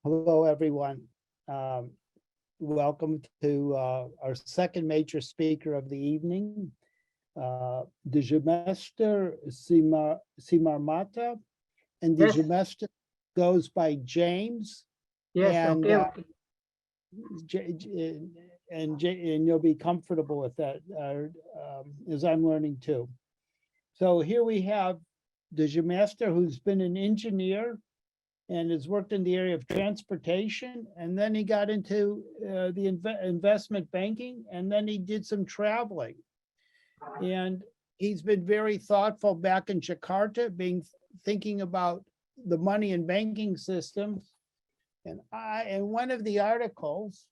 Hello, everyone. Welcome to our second major speaker of the evening, Djamester Simarmata, and Yes. Djamester goes by James. Yes, and, okay. And you'll be comfortable with that, as I'm learning too. So here we have Djamester, who's been an engineer and has worked in the area of transportation. And then he got into the investment banking, and then he did some traveling. And he's been very thoughtful back in Jakarta, thinking about the money and banking systems. And one of the articles,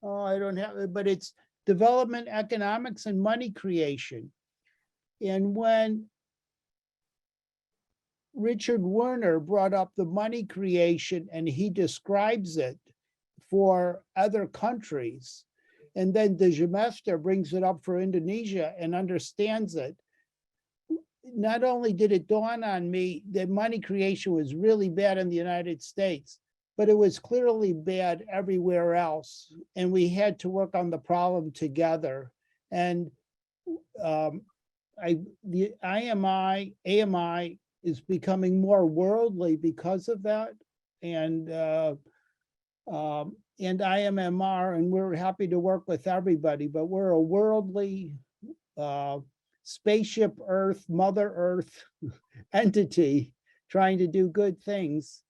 I don't have it, but it's development economics and money creation. And when Richard Werner brought up the money creation, and he describes it for other countries. And then Djamester brings it up for Indonesia and understands it. Not only did it dawn on me that money creation was really bad in the United States, but it was clearly bad everywhere else. And we had to work on the problem together. And the AMI is becoming more worldly because of that, and IMMR, and we're happy to work with everybody, but we're a worldly spaceship Earth, Mother Earth entity trying to do good things.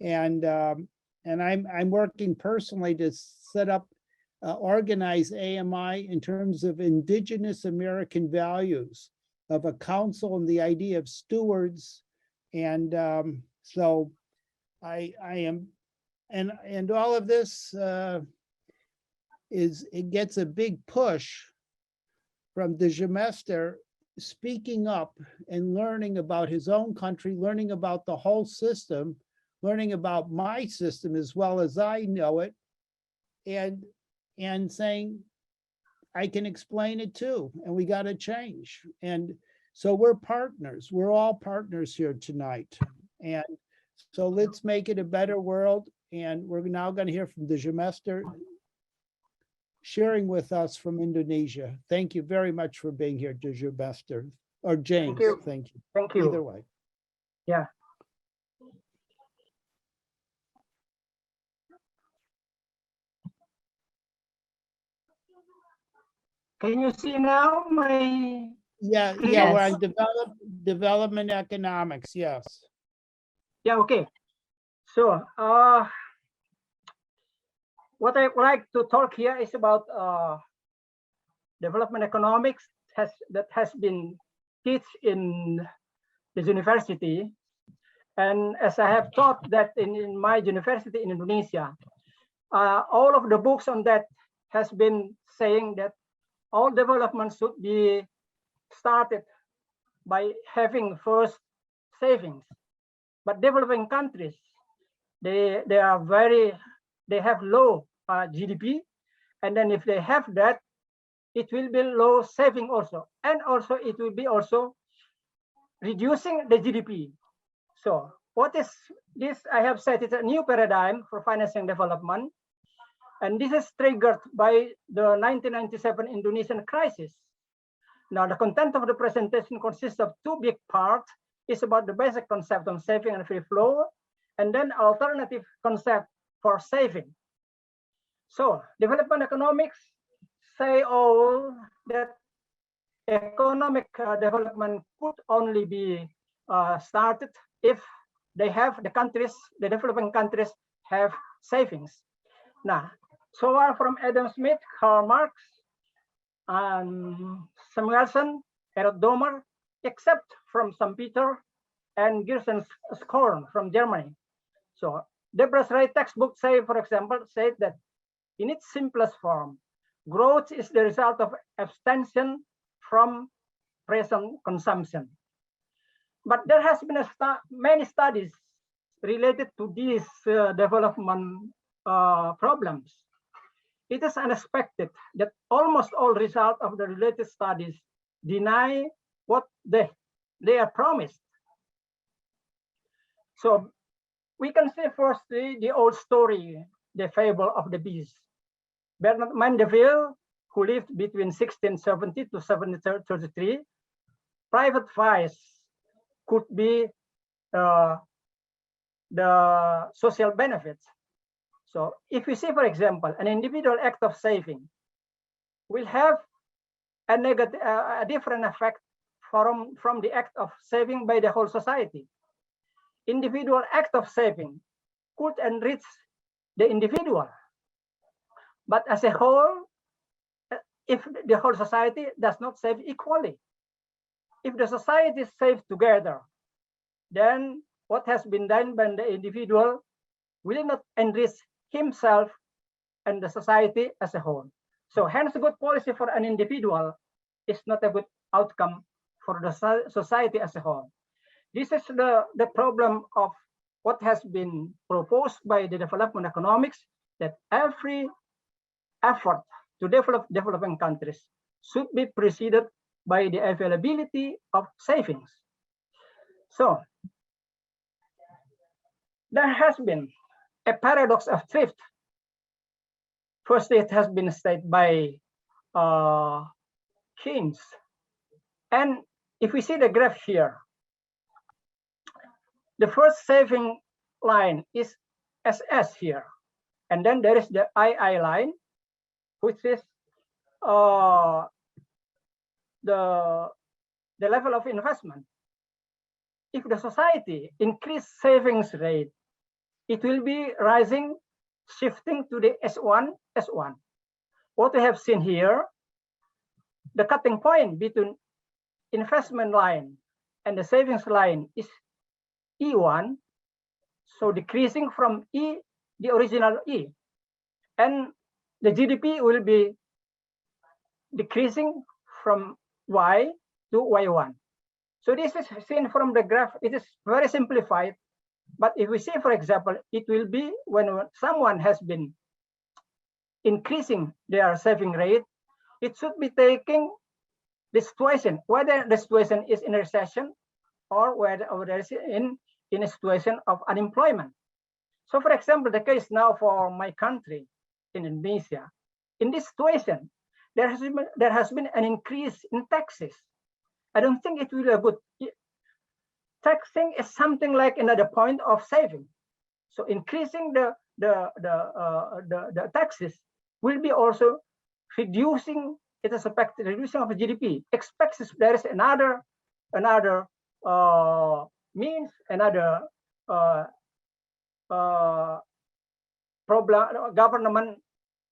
And I'm working personally to set up, organize AMI in terms of indigenous American values, of a council and the idea of stewards. And so I am, and all of this it gets a big push from Djamester speaking up and learning about his own country, learning about the whole system, learning about my system as well as I know it, and saying, I can explain it too, and we got to change. And so we're partners. We're all partners here tonight. And so let's make it a better world. And we're now going to hear from Djamester sharing with us from Indonesia. Thank you very much for being here, Djamester, or James. Thank you. Thank you. Thank you. Either way. Yeah. Can you see now my? Yeah, we're on development economics. Yes. Yeah, okay. So what I would like to talk here is about development economics that has been taught in the university. And as I have taught that in my university in Indonesia, all of the books on that has been saying that all development should be started by having first savings. But developing countries, they have low GDP, and then if they have that, it will be low saving also, and also it will be also reducing the GDP. So what is this? I have said it's a new paradigm for financing development. And this is triggered by the 1997 Indonesian crisis. Now, the content of the presentation consists of two big parts. It's about the basic concept of saving and free flow, and then alternative concept for saving. So, development economics say all that economic development could only be started if they have the developing countries have savings. Now, so far from Adam Smith, Karl Marx, Samuelson, Erod Domer, except from Peter and Gerson Skorn from Germany. So Deborah's Wright textbook for example, said that in its simplest form, growth is the result of abstention from present consumption. But there has been many studies related to these development problems. It is unexpected that almost all results of the related studies deny what they are promised. So we can see firstly the old story, the fable of the bees. Bernard Mandeville, who lived between 1670 to 1733, private vice could be the social benefits. So if we see, for example, an individual act of saving will have a negative, a different effect from the act of saving by the whole society. Individual act of saving could enrich the individual, but as a whole, if the whole society does not save equally, if the society saves together, then what has been done by the individual will not enrich himself and the society as a whole. So hence, a good policy for an individual is not a good outcome for the society as a whole. This is the problem of what has been proposed by the development economics, that every effort to develop developing countries should be preceded by the availability of savings. So there has been a paradox of thrift. First, it has been stated by Keynes. And if we see the graph here, the first saving line is SS here. And then there is the II line, which is the level of investment. If the society increase savings rate, it will be rising, shifting to the S1, S1. What we have seen here, the cutting point between investment line and the savings line is E1, so decreasing from E, the original E. And the GDP will be decreasing from Y to Y1. So this is seen from the graph. It is very simplified. But if we see, for example, it will be when someone has been increasing their saving rate, it should be taking the situation, whether the situation is in a recession or whether there is in a situation of unemployment. So for example, the case now for my country in Indonesia, in this situation, there has been an increase in taxes. I don't think it will be a good. Taxing is something like another point of saving. So increasing the taxes will be also reducing. It is affected reducing of GDP. Expects there is another means, another problem, government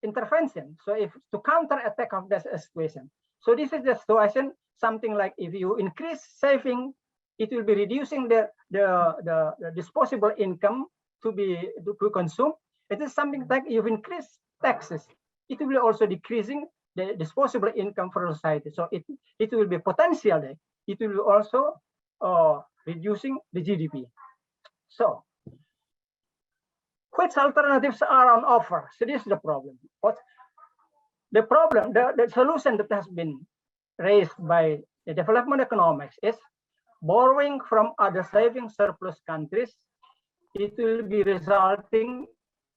intervention. So if to counter attack of this situation. So this is the situation. Something like if you increase saving, it will be reducing the disposable income to consume. It is something like you increase taxes, it will be also decreasing the disposable income for society. So it will be potentially, it will be also reducing the GDP. So which alternatives are on offer? So this is the problem. What the problem, the solution that has been raised by the development economics is borrowing from other saving surplus countries. It will be resulting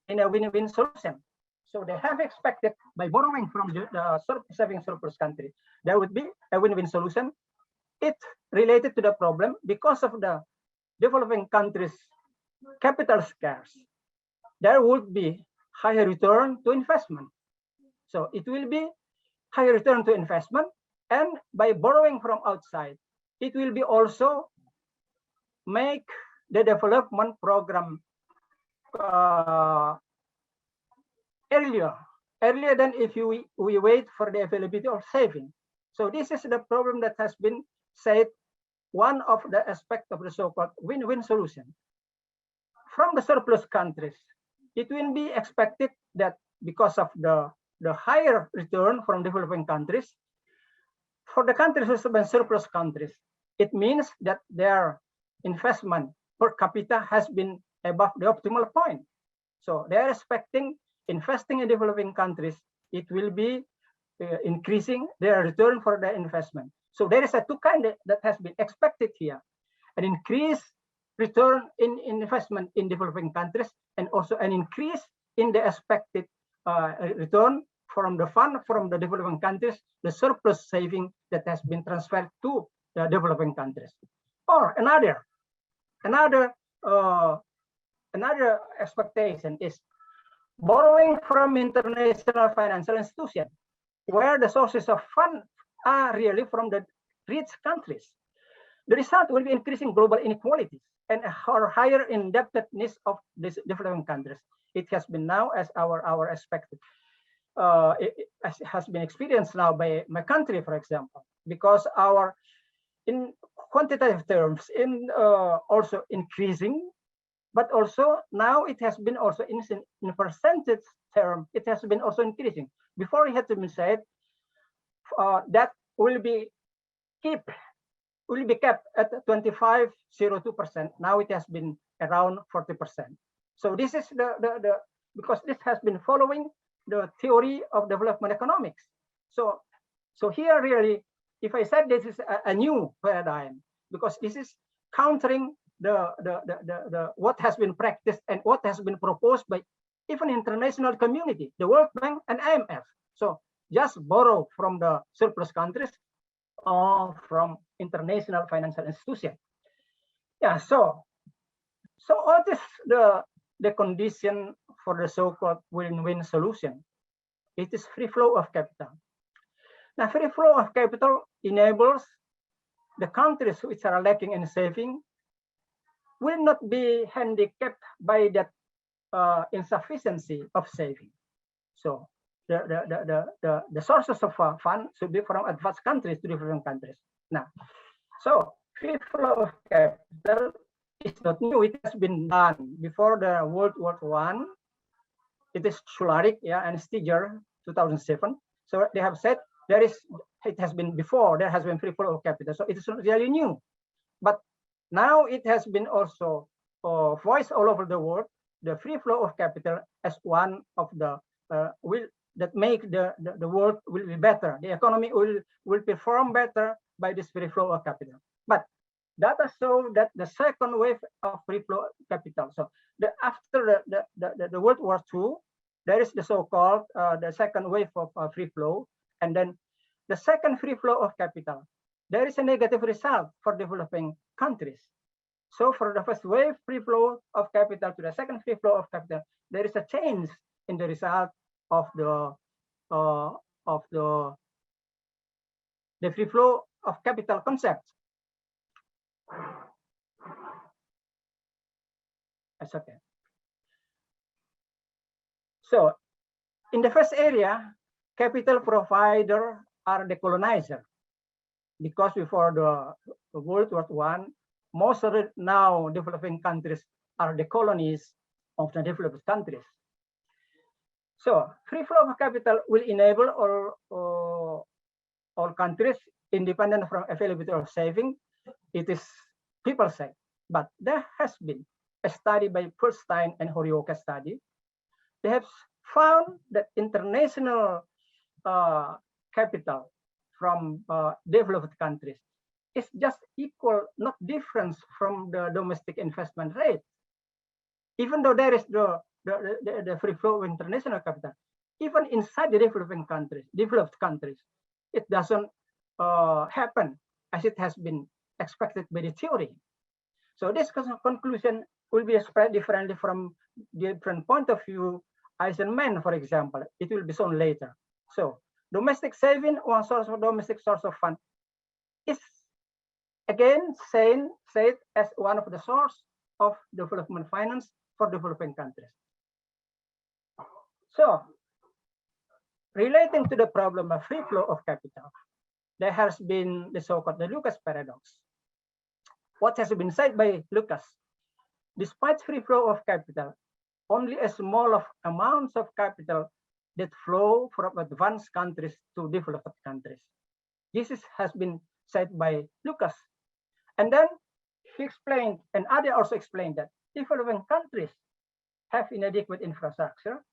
in a win-win solution. So they have expected by borrowing from the saving surplus country, there would be a win-win solution. It related to the problem because of the developing countries' capital scarce. There would be higher return to investment. So it will be higher return to investment, and by borrowing from outside, it will be also make the development program earlier than if we wait for the availability of saving. So this is the problem that has been said, one of the aspects of the so-called win-win solution. From the surplus countries, it will be expected that because of the higher return from developing countries, for the countries who have surplus countries, it means that their investment per capita has been above the optimal point. So they are expecting investing in developing countries, it will be increasing their return for their investment. So there is a two kind that has been expected here: an increase return in investment in developing countries, and also an increase in the expected return from the fund from the developing countries, the surplus saving that has been transferred to the developing countries. Or another expectation is borrowing from international financial institutions, where the sources of funds are really from the rich countries. The result will be increasing global inequalities and a higher indebtedness of these developing countries. It has been now, as our expected, it has been experienced now by my country, for example, because our in quantitative terms in also increasing, but also now it has been also in percentage term, it has been also increasing. Before it had to be said that will be kept at 25.02%. Now it has been around 40%. So this is the because this has been following the theory of development economics. So here really, if I said this is a new paradigm, because this is countering the what has been practiced and what has been proposed by even international community, the World Bank and IMF. So just borrow from the surplus countries or from international financial institutions. Yeah, so what is the condition for the so-called win-win solution? It is free flow of capital. Now, free flow of capital enables the countries which are lacking in saving will not be handicapped by that insufficiency of saving. So the sources of fund should be from advanced countries to different countries. Now, so free flow of capital is not new. It has been done before the World War I. It is Schularik, and Stiger, 2007. So they have said it has been before, there has been free flow of capital. So it is not really new. But now it has been also voiced all over the world, the free flow of capital as one of the will that make the world will be better. The economy will perform better by this free flow of capital. But data show that the second wave of free flow of capital. So after the World War II, there is the so-called the second wave of free flow, and then the second free flow of capital. There is a negative result for developing countries. So for the first wave free flow of capital to the second free flow of capital, there is a change in the result of the free flow of capital concept. That's okay. So in the first area, capital provider are the colonizer, because before the World War I, most of the now developing countries are the colonies of the developed countries. So free flow of capital will enable all countries independent from availability of saving. It is people say, but there has been a study by Perlstein and Horioka study. They have found that international capital from developed countries is just equal, not difference from the domestic investment rate. Even though there is the free flow of international capital, even inside the developed countries, it doesn't happen as it has been expected by the theory. So this conclusion will be spread differently from different point of view. Eisenman, for example, it will be shown later. So domestic saving, one source of domestic source of fund, is again said as one of the source of development finance for developing countries. So relating to the problem of free flow of capital, there has been the so-called the Lucas paradox. What has been said by Lucas, despite free flow of capital, only a small amounts of capital that flow from advanced countries to developed countries. This has been said by Lucas. And then he explained, and others also explained, that developing countries have inadequate infrastructure,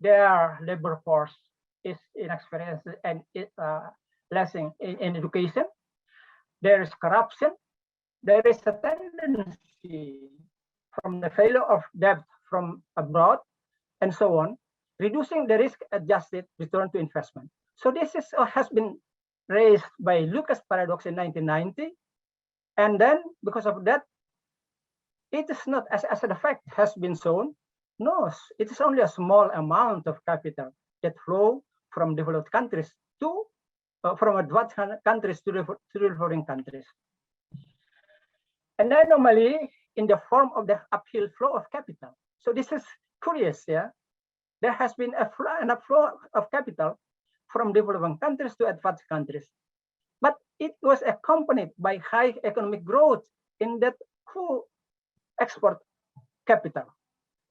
their labor force is inexperienced and less in education, there is corruption, there is a tendency from the failure of debt from abroad and so on, reducing the risk-adjusted return to investment. So this is has been raised by Lucas paradox in 1990, and then because of that, it is not as the fact has been shown. No, it is only a small amount of capital that flow from developed countries to from advanced countries to developing countries. And anomaly in the form of the uphill flow of capital. So this is curious, yeah. There has been an flow of capital from developing countries to advanced countries, but it was accompanied by high economic growth in that who export capital.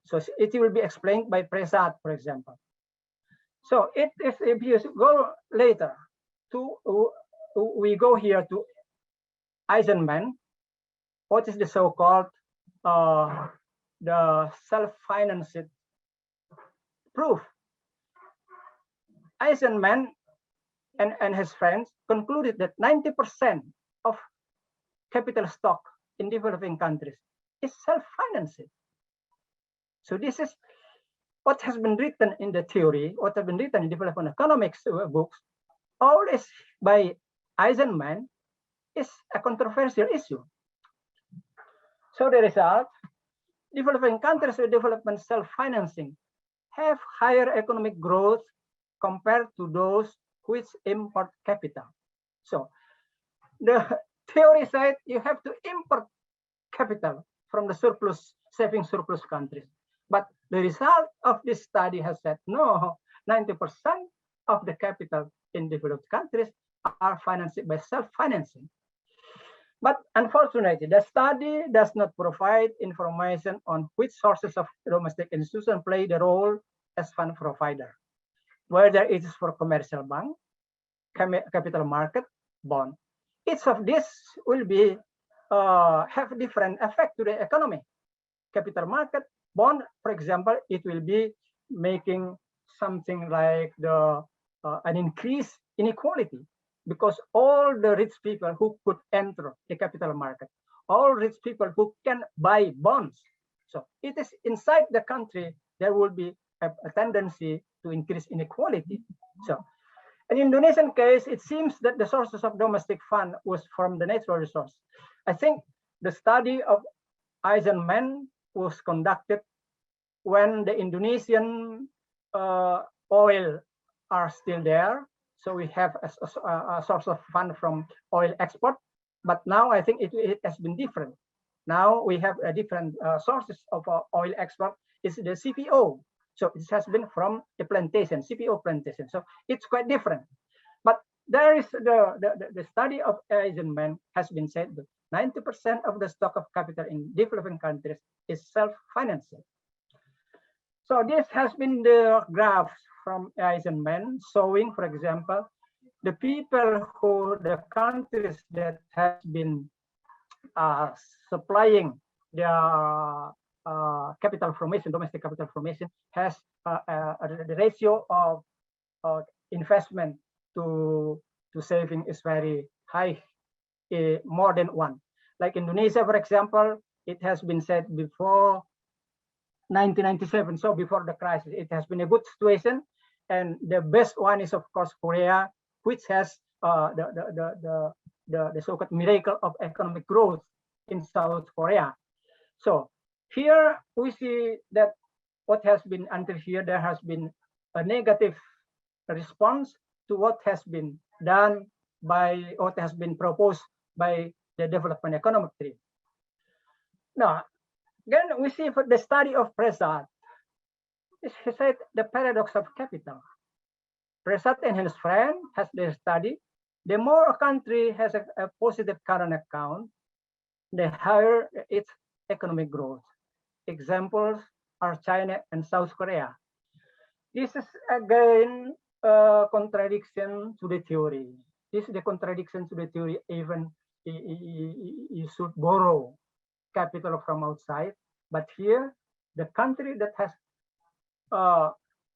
So it will be explained by Prasad, for example. So it is, if you go later to, we go here to Eisenman, what is the so-called the self-financed proof. Eisenman and his friends concluded that 90% of capital stock in developing countries is self-financed. So this is what has been written in the theory, what has been written in development economics books, all is by Eisenman is a controversial issue. So the result, developing countries with development self-financing have higher economic growth compared to those which import capital. So the theory said you have to import capital from the surplus, saving surplus countries. But the result of this study has said, no, 90% of the capital in developed countries are financed by self-financing. But unfortunately, the study does not provide information on which sources of domestic institutions play the role as fund provider, whether it is for commercial bank, capital market, bond. Each of these will be have different effect to the economy. Capital market, bond, for example, it will be making something like the an increase inequality, because all the rich people who could enter the capital market, all rich people who can buy bonds. So it is inside the country, there will be a tendency to increase inequality. So in Indonesian case, it seems that the sources of domestic fund was from the natural resource. I think the study of Eisenman was conducted when the Indonesian oil are still there. So we have a source of fund from oil export, but now I think it has been different. Now we have a different sources of oil export. Is the CPO. So it has been from the plantation, CPO plantation. So it's quite different. But there is the study of Eisenman has been said that 90% of the stock of capital in developing countries is self-financing. So this has been the graphs from Eisenman showing, for example, the people who, the countries that has been supplying their capital formation, domestic capital formation, has the ratio of investment to saving is very high, more than 1. Like Indonesia, for example, it has been said before 1997, so before the crisis, it has been a good situation. And the best one is, of course, Korea, which has the so-called miracle of economic growth in South Korea. So here we see that what has been until here, there has been a negative response to what has been done by what has been proposed by the development economic theory. Now, then we see for the study of Prasad. He said the paradox of capital. Prasad and his friend has their study. The more a country has a positive current account, the higher its economic growth. Examples are China and South Korea. This is again a contradiction to the theory. This is the contradiction to the theory. Even you should borrow capital from outside, but here the country that has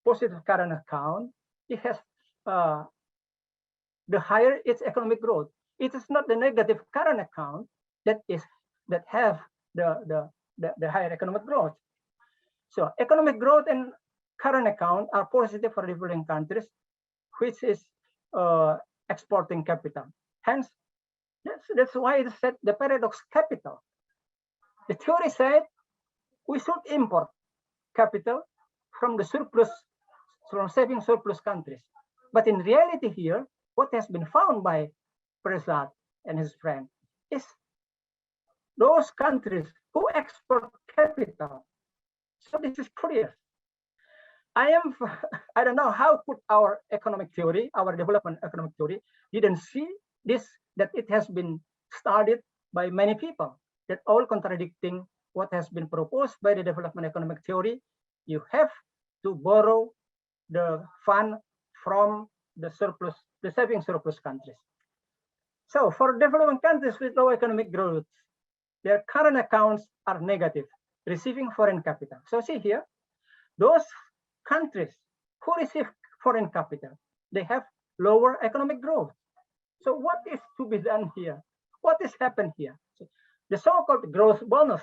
positive current account, it has the higher its economic growth. It is not the negative current account that have the higher economic growth. So economic growth and current account are positive for developing countries, which is exporting capital. Hence, that's why it said the paradox capital. The theory said we should import capital from the surplus, from saving surplus countries. But in reality here, what has been found by Prasad and his friend is those countries who export capital. So this is clear. I don't know how could our economic theory, our development economic theory, didn't see this, that it has been studied by many people, that all contradicting what has been proposed by the development economic theory. You have to borrow the fund from the surplus, the saving surplus countries. So for developing countries with low economic growth, their current accounts are negative, receiving foreign capital. So see here, those countries who receive foreign capital, they have lower economic growth. So what is to be done here? What has happened here? So the so-called growth bonus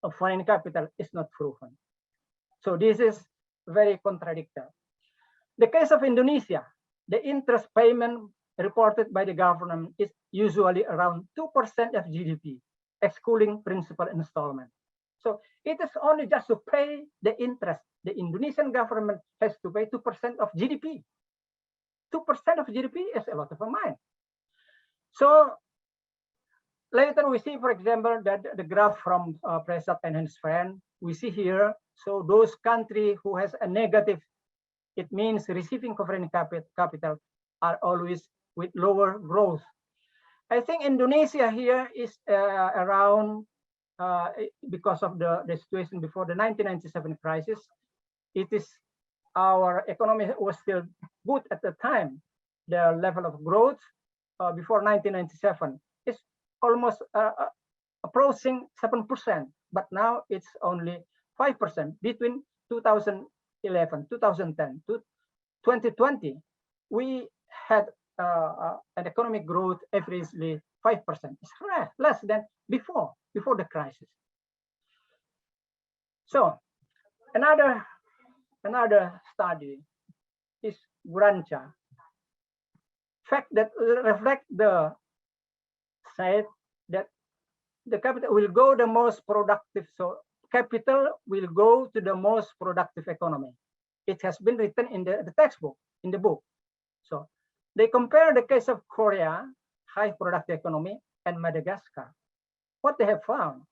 of foreign capital is not proven. So this is very contradictory. The case of Indonesia, the interest payment reported by the government is usually around 2% of GDP, excluding principal installment. So it is only just to pay the interest. The Indonesian government has to pay 2% of GDP. 2% of GDP is a lot of money. So later we see, for example, that the graph from Prasad and his friend, we see here, so those countries who has a negative, it means receiving foreign capital are always with lower growth. I think Indonesia here is around, because of the situation before the 1997 crisis, it is our economy was still good at the time. The level of growth before 1997 is almost approaching 7%, but now it's only 5%. Between 2011, 2010 to 2020, we had an economic growth averagely 5%. It's less than before the crisis. So another study is Gurancha. Fact that reflect the said that the capital will go the most productive. So capital will go to the most productive economy. It has been written in the textbook, in the book. So they compare the case of Korea, high productive economy, and Madagascar. What they have found,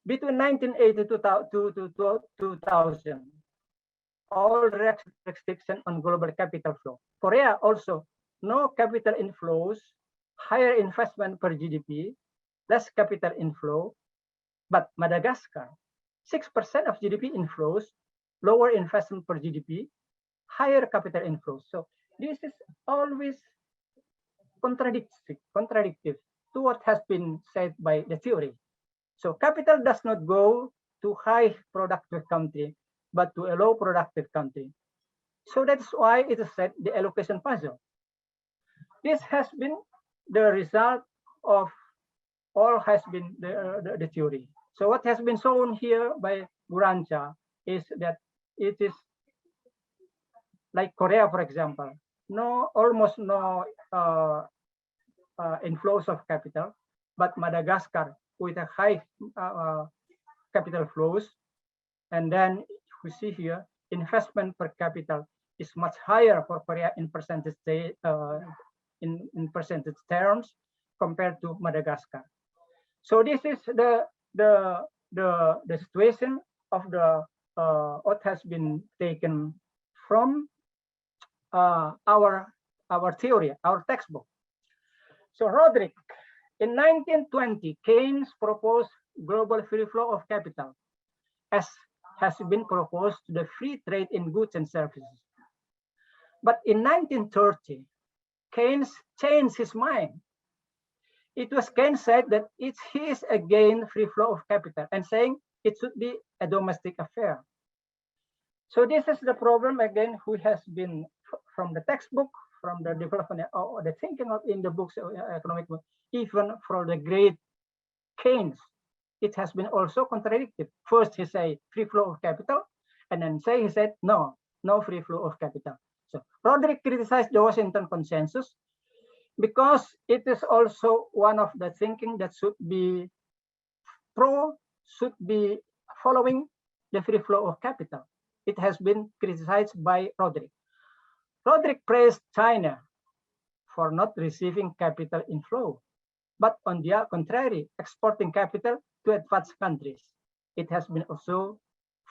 between 1980 to 2000, all restriction on global capital flow. Korea also, no capital inflows, higher investment per GDP, less capital inflow. But Madagascar, 6% of GDP inflows, lower investment per GDP, higher capital inflows. So this is always contradictive to what has been said by the theory. So capital does not go to high productive country, but to a low productive country. So that's why it is said the allocation puzzle. This has been the result of all has been the theory. So what has been shown here by Gurancha is that it is like Korea, for example, almost no inflows of capital, but Madagascar with a high capital flows. And then we see here investment per capita is much higher for Korea in percentage in percentage terms compared to Madagascar. So this is the situation of the what has been taken from our theory, our textbook. So Roderick, in 1920, Keynes proposed global free flow of capital, as has been proposed to the free trade in goods and services. But in 1930, Keynes changed his mind. It was Keynes said that he is against free flow of capital and saying it should be a domestic affair. So this is the problem again, who has been from the textbook, from the development or the thinking of in the books of economic book, even from the great Keynes, it has been also contradicted. First, he say free flow of capital, and then he said no free flow of capital. So Roderick criticized the Washington Consensus because it is also one of the thinking that should be following the free flow of capital. It has been criticized by Roderick. Roderick praised China for not receiving capital inflow, but on the contrary, exporting capital to advanced countries. It has been also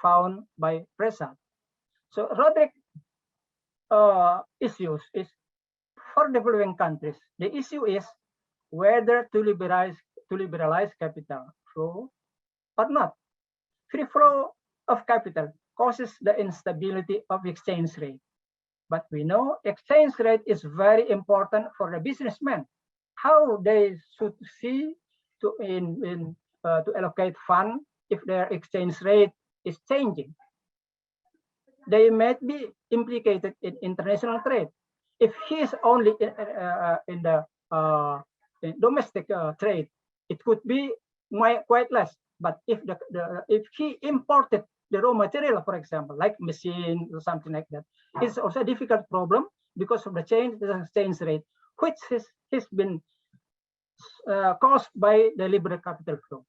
found by Prasad. So Roderick issues is for developing countries. The issue is whether to liberalize capital flow or not. Free flow of capital causes the instability of exchange rate. But we know exchange rate is very important for the businessmen. How they should see to allocate fund if their exchange rate is changing. They might be implicated in international trade. If he is only in the domestic trade, it could be quite less. But if he imported the raw material, for example, like machine or something like that, it's also a difficult problem because of the change in the exchange rate, which has been caused by the liberal capital flow.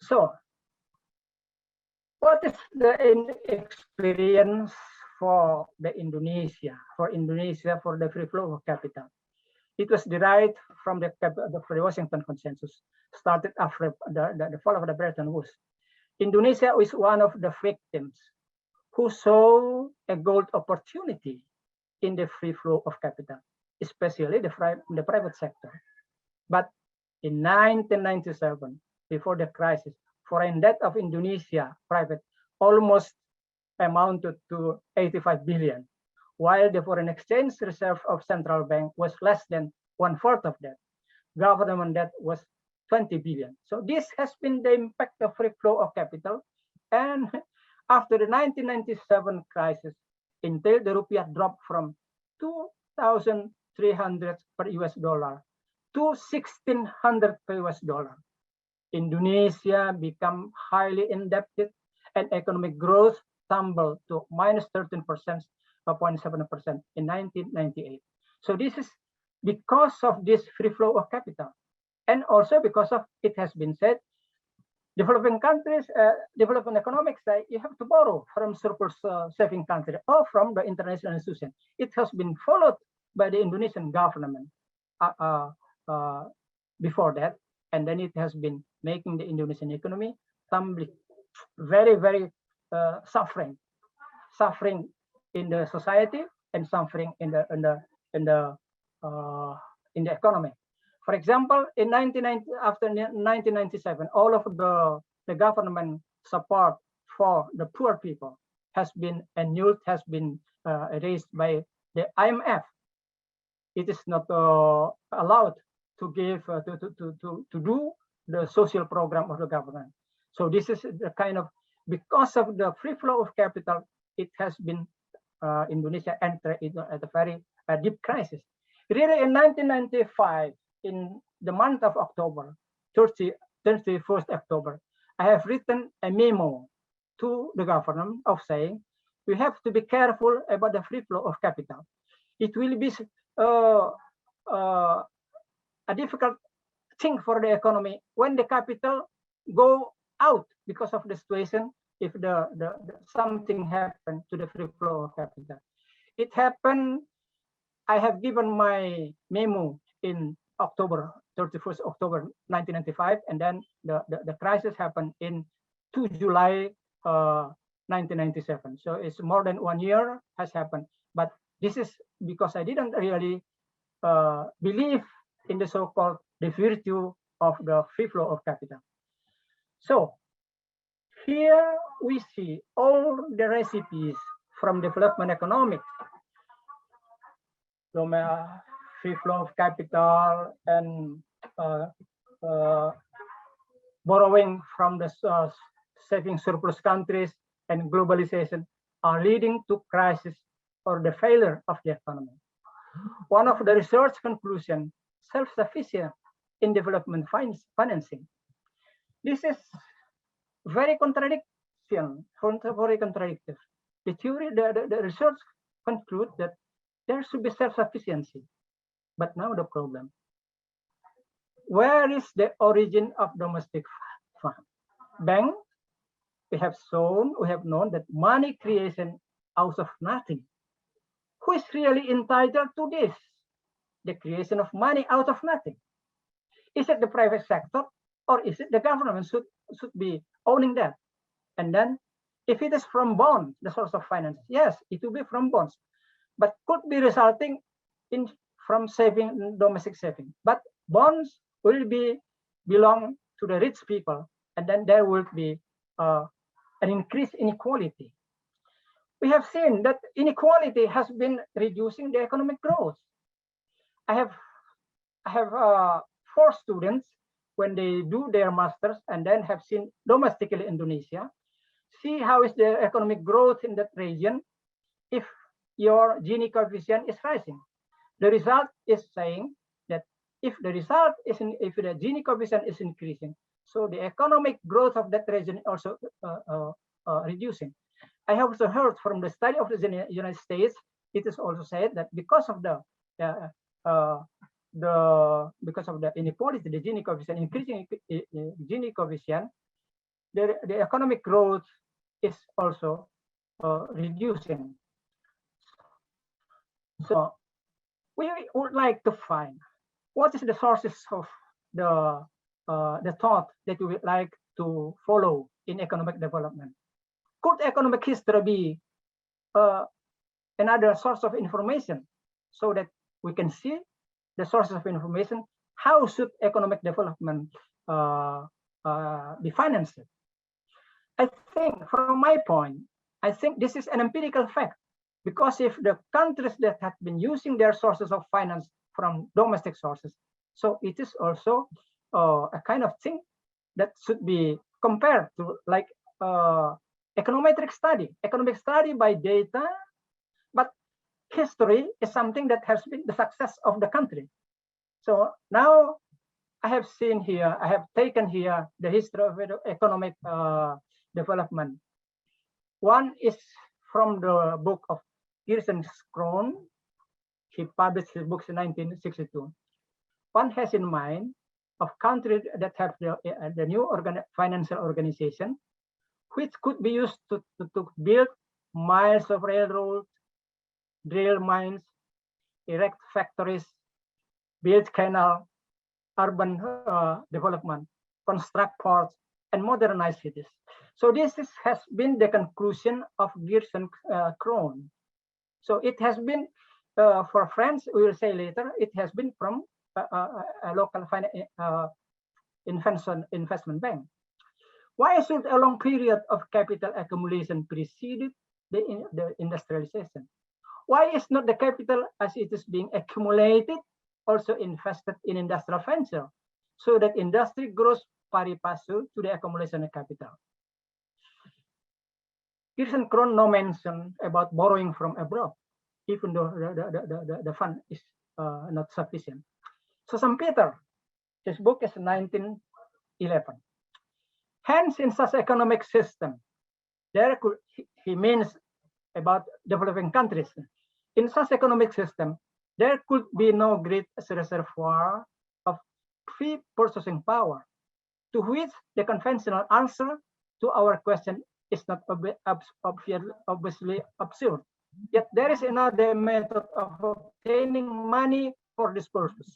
So, what is the experience for Indonesia for the free flow of capital? It was derived from the Washington Consensus, started after the fall of the Bretton Woods. Indonesia is one of the victims who saw a gold opportunity in the free flow of capital, especially the private sector. But in 1997, before the crisis, foreign debt of Indonesia private almost amounted to 85 billion, while the foreign exchange reserve of central bank was less than 1/4 of that. Government debt was 20 billion. So this has been the impact of free flow of capital. And after the 1997 crisis, until the rupiah dropped from 2,300 per US dollar to 1,600 per US dollar, Indonesia became highly indebted and economic growth tumbled to minus 13.7% in 1998. So this is because of this free flow of capital. And also because of, it has been said, developing countries, developing economics, you have to borrow from surplus saving country or from the international institution. It has been followed by the Indonesian government before that. And then it has been making the Indonesian economy tumbling, very, very suffering in the society and suffering in the economy. For example, after 1997, all of the government support for the poor people has been annulled, has been erased by the IMF. It is not allowed to give to do the social program of the government. So this is the kind of, because of the free flow of capital, it has been Indonesia entered at a very deep crisis. Really, in 1995, in the month of October, 31st October, I have written a memo to the government of saying we have to be careful about the free flow of capital. It will be a difficult thing for the economy when the capital go out because of the situation. If the something happened to the free flow of capital, it happened. I have given my memo in 31st October 1995, and then the crisis happened in 2 July 1997. So it's more than 1 year has happened. But this is because I didn't really believe in the so-called the virtue of the free flow of capital. So here we see all the recipes from development economics, free flow of capital and borrowing from the saving surplus countries and globalization are leading to crisis or the failure of the economy. One of the research conclusions, self-sufficient in development financing. This is very contradictory. The theory, the research conclude that there should be self-sufficiency. But now the problem, where is the origin of domestic fund? Bank, we have known that money creation out of nothing. Who is really entitled to this? The creation of money out of nothing. Is it the private sector or is it the government should be owning that? And then if it is from bonds, the source of finance, yes, it will be from bonds, but could be resulting in from saving, domestic saving. But bonds will belong to the rich people, and then there will be an increased inequality. We have seen that inequality has been reducing the economic growth. I have 4 students when they do their masters and then have seen domestically Indonesia. See how is the economic growth in that region if your Gini coefficient is rising. The result is saying that if the Gini coefficient is increasing, so the economic growth of that region also reducing. I have also heard from the study of the United States, it is also said that because of the inequality, the Gini coefficient increasing, Gini coefficient, the economic growth is also reducing. So we would like to find what is the sources of the thought that we would like to follow in economic development. Could economic history be another source of information so that we can see the sources of information? How should economic development be financed? I think, from my point, I think this is an empirical fact, because if the countries that have been using their sources of finance from domestic sources, so it is also a kind of thing that should be compared to like econometric study, economic study by data, but history is something that has been the success of the country. So now I have seen here, I have taken here the history of economic development. One is from the book of Gerson Krohn. He published his books in 1962. One has in mind of countries that have the new financial organization, which could be used to build miles of railroads, drill mines, erect factories, build canal, urban development, construct ports, and modernize cities. So this has been the conclusion of Gerson Krohn. So it has been, for France, we will say later, it has been from a local investment bank. Why should a long period of capital accumulation preceded the industrialization? Why is not the capital as it is being accumulated also invested in industrial venture so that industry grows pari passu to the accumulation of capital? Gerson Krohn no mention about borrowing from abroad, even though the fund is not sufficient. So St. Peter, his book is 1911. Hence, in such economic system, there could, he means about developing countries. In such economic system, there could be no great reservoir of free purchasing power, to which the conventional answer to our question is not obviously absurd. Yet there is another method of obtaining money for this purpose.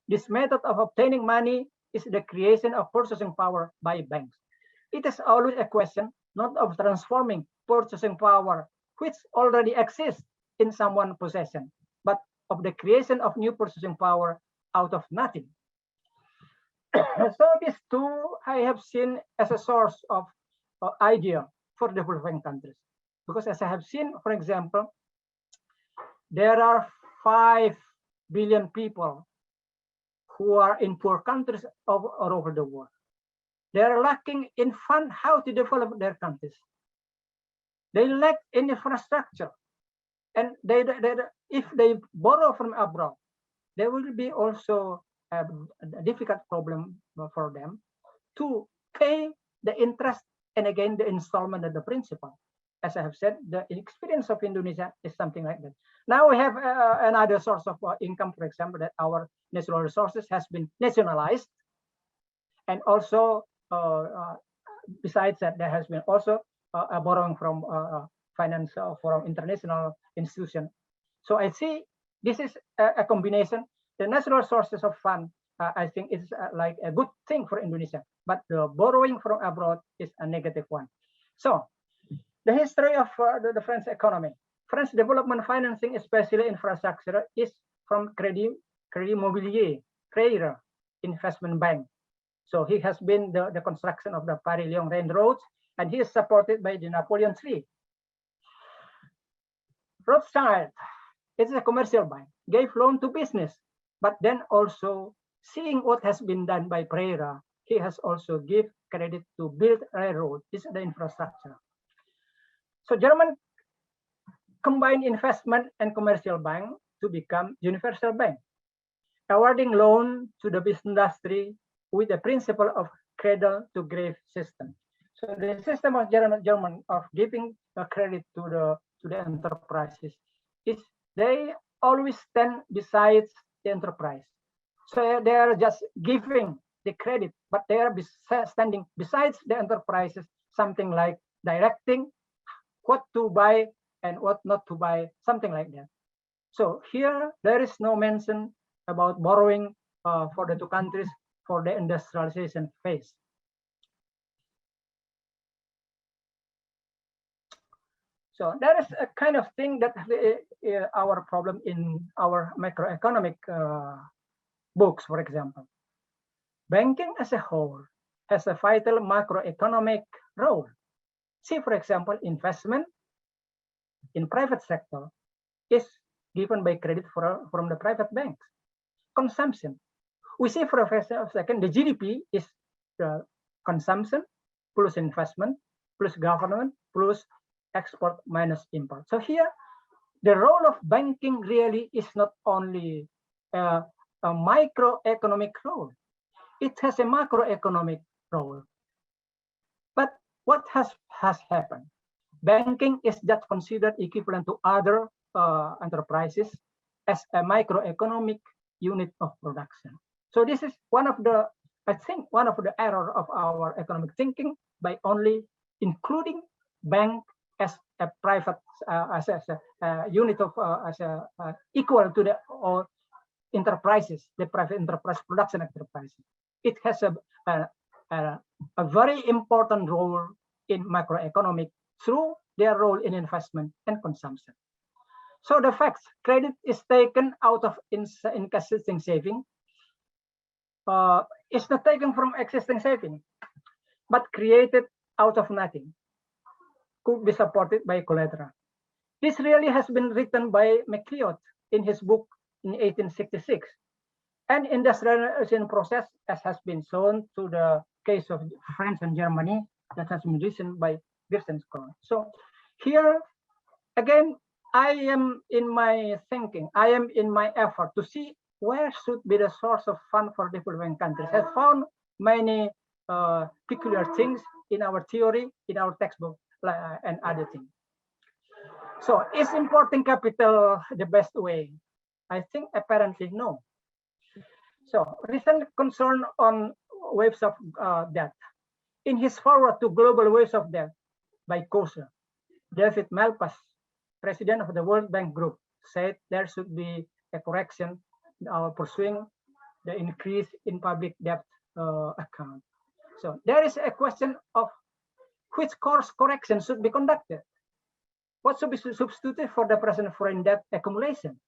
This method of obtaining money is the creation of purchasing power by banks. It is always a question not of transforming purchasing power which already exists in someone's possession, but of the creation of new purchasing power out of nothing. So these two I have seen as a source of idea for developing countries. Because as I have seen, for example, there are 5 billion people who are in poor countries all over the world. They are lacking in fund how to develop their countries. They lack in infrastructure. And if they borrow from abroad, there will be also a difficult problem for them to pay the interest and again the installment of the principal. As I have said, the experience of Indonesia is something like that. Now we have another source of income, for example, that our natural resources has been nationalized, and also besides that, there has been also a borrowing from finance from international institution. So I see this is a combination. The natural sources of fund, I think, is like a good thing for Indonesia, but the borrowing from abroad is a negative one. So the history of the French economy. French development financing, especially infrastructure, is from Crédit Mobilier, Crédit Investment Bank. So he has been the construction of the Paris-Lyon Railroad, and he is supported by the Napoleon III. Rothschild, it's a commercial bank, gave loan to business, but then also seeing what has been done by Pereira, he has also give credit to build railroad. This is the infrastructure. So German combined investment and commercial bank to become universal bank, awarding loan to the business industry with the principle of cradle to grave system. So the system of German of giving credit to the enterprises is they always stand beside the enterprise. So they are just giving the credit, but they are standing besides the enterprises, something like directing what to buy and what not to buy, something like that. So here there is no mention about borrowing for the two countries for the industrialization phase. So that is a kind of thing that our problem in our macroeconomic books, for example. Banking as a whole has a vital macroeconomic role. See, for example, investment in private sector is given by credit from the private banks. Consumption. We see for a second, the GDP is the consumption plus investment plus government plus export minus import. So here, the role of banking really is not only a microeconomic role, it has a macroeconomic role. But what has happened? Banking is just considered equivalent to other enterprises as a microeconomic unit of production. So this is one of the, I think, one of the error of our economic thinking by only including bank as a private, as a unit of, equal to the all enterprises, the private enterprise production enterprises. It has a very important role in macroeconomic through their role in investment and consumption. So the facts, credit is taken out of existing saving. It's not taken from existing saving, but created out of nothing. Could be supported by collateral. This really has been written by MacLeod in his book in 1866. And industrialization process, as has been shown to the case of France and Germany, that has been written by Gerstenkorn. So here, again, I am in my thinking, I am in my effort to see where should be the source of fund for developing countries. I found many peculiar things in our theory, in our textbook, and other things. So is importing capital the best way? I think apparently no. So recent concern on waves of debt. In his forward to global waves of debt by Kosher, David Malpass, president of the World Bank Group, said there should be a correction pursuing the increase in public debt account. So there is a question of which course correction should be conducted. What should be substituted for the present foreign debt accumulation?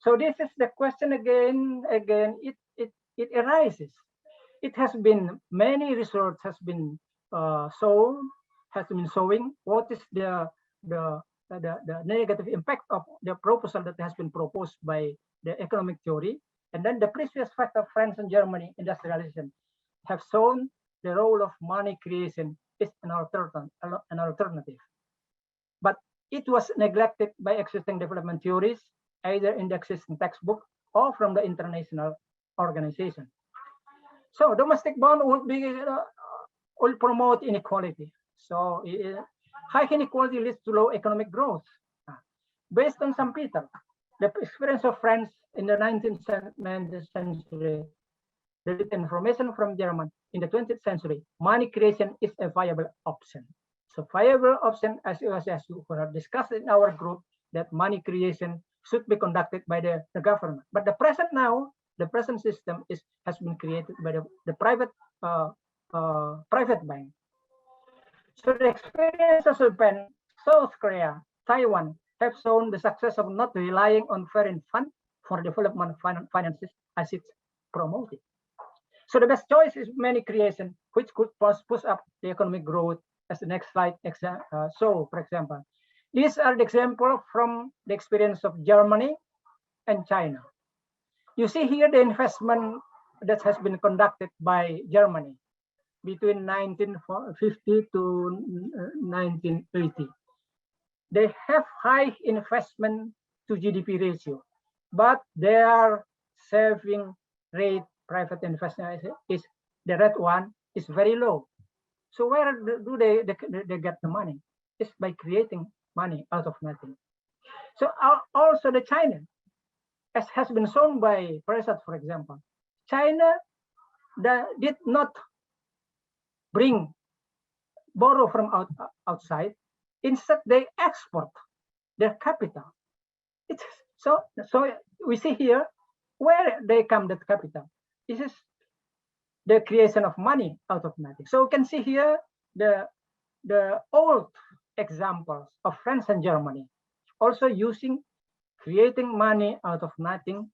So this is the question again. It arises. It has been many research has been showing what is the negative impact of the proposal that has been proposed by the economic theory, and then the previous fact of France and Germany industrialization have shown the role of money creation is an alternative. But it was neglected by existing development theories, either in the existing textbook or from the international organization. So domestic bond will promote inequality. So high inequality leads to low economic growth. Based on some Peter, the experience of France in the 19th century, the information from Germany in the 20th century, money creation is a viable option. So viable option, as you have discussed in our group, that money creation should be conducted by the government. But the present now, the present system has been created by the private bank. So the experience of Japan, South Korea, Taiwan have shown the success of not relying on foreign funds for development finances as it's promoted. So the best choice is money creation, which could push up the economic growth, as the next slide show, for example. These are the examples from the experience of Germany and China. You see here the investment that has been conducted by Germany between 1950 to 1980. They have high investment to GDP ratio, but their saving rate, private investment is the red one, is very low. So where do they get the money? It's by creating money out of nothing. So also the China, as has been shown by Prasad, for example, China did not borrow from outside. Instead, they export their capital. So we see here where they come that capital. This is the creation of money out of nothing. So we can see here the old examples of France and Germany also creating money out of nothing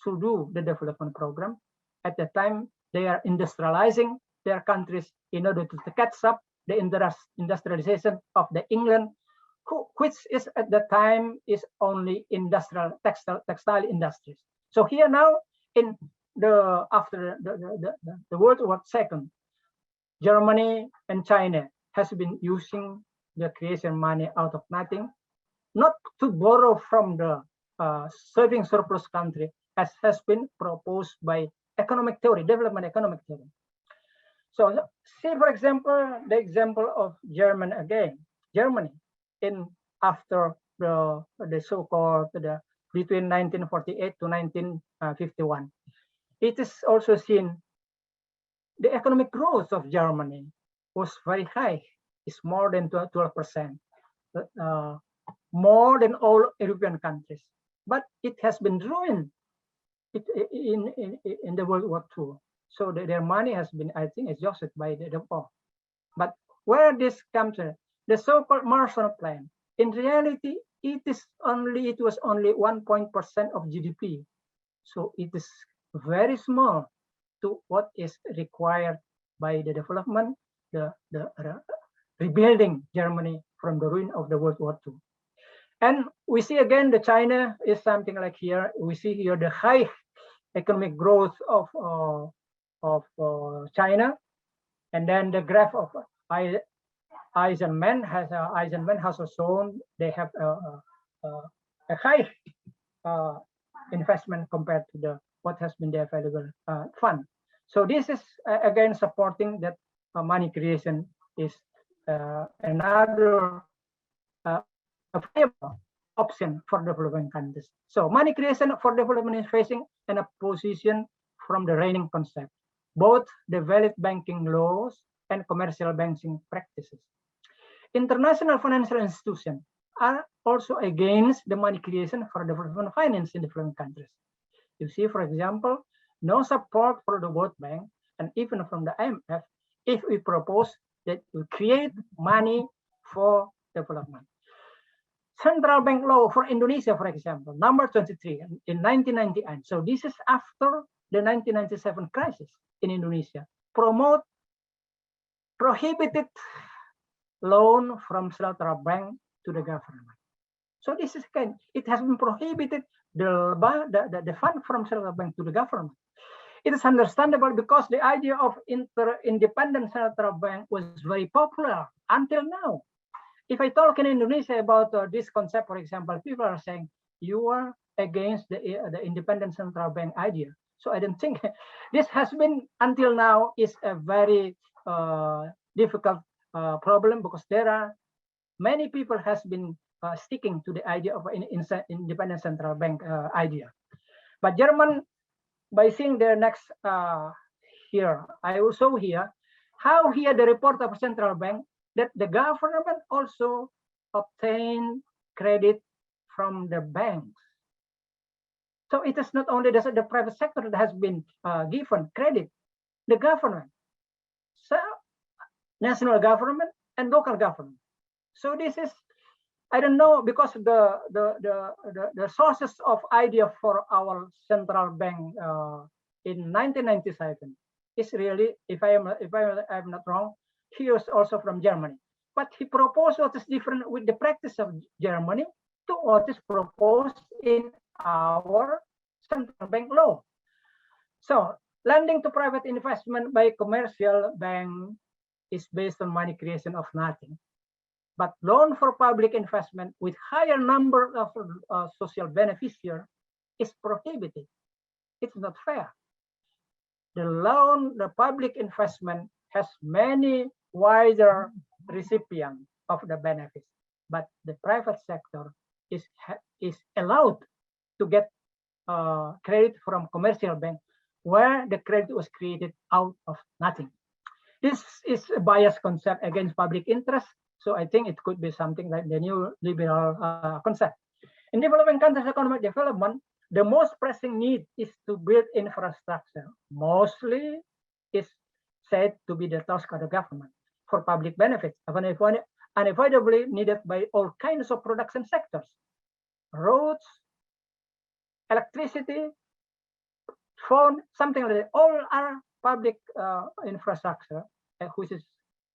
to do the development program. At the time, they are industrializing their countries in order to catch up the industrialization of the England, which is at the time is only industrial textile industries. So here now in after the World War II, Germany and China has been using the creation money out of nothing, not to borrow from the serving surplus country, as has been proposed by economic theory, development economic theory. So see, for example, the example of Germany again. Germany after the so-called between 1948 to 1951. It is also seen the economic growth of Germany was very high. It's more than 12%, more than all European countries. But it has been ruined in the World War II. So their money has been, I think, exhausted by the war. But where this comes from, the so-called Marshall Plan, in reality, it was only 1% of GDP. So it is very small to what is required by the development, the rebuilding Germany from the ruin of the World War II. And we see again the China is something like here. We see here the high economic growth of China, and then the graph of Eisenman has shown they have a high investment compared to what has been the available fund. So this is again supporting that money creation is another available option for developing countries. So money creation for development is facing an opposition from the reigning concept, both the valid banking laws and commercial banking practices. International financial institutions are also against the money creation for development finance in developing countries. You see, for example, no support for the World Bank and even from the IMF if we propose that we create money for development. Central Bank Law for Indonesia, for example, number 23 in 1999. So this is after the 1997 crisis in Indonesia. Prohibited loan from Central Bank to the government. So this is again, it has been prohibited the fund from Central Bank to the government. It is understandable because the idea of independent Central Bank was very popular until now. If I talk in Indonesia about this concept, for example, people are saying you are against the independent Central Bank idea. So I don't think this has been until now is a very difficult problem, because there are many people has been sticking to the idea of an independent central bank idea. But German, by seeing their next here, I will show here how here the report of central bank that the government also obtain credit from the banks. So it is not only the private sector that has been given credit, the government, so national government and local government. So this is, I don't know, because the sources of idea for our central bank in 1997 is really, if I'm not wrong, he was also from Germany. But he proposed what is different with the practice of Germany to what is proposed in our central bank law. So lending to private investment by commercial bank is based on money creation of nothing. But loan for public investment with higher number of social beneficiaries is prohibited. It's not fair. The public investment has many wider recipients of the benefits, but the private sector is allowed to get credit from commercial bank where the credit was created out of nothing. This is a biased concept against public interest. So I think it could be something like the new liberal concept. In developing countries' economic development, the most pressing need is to build infrastructure. Mostly is said to be the task of the government for public benefits, unavoidably needed by all kinds of production sectors. Roads, electricity, phone, something like that. All are public infrastructure, which is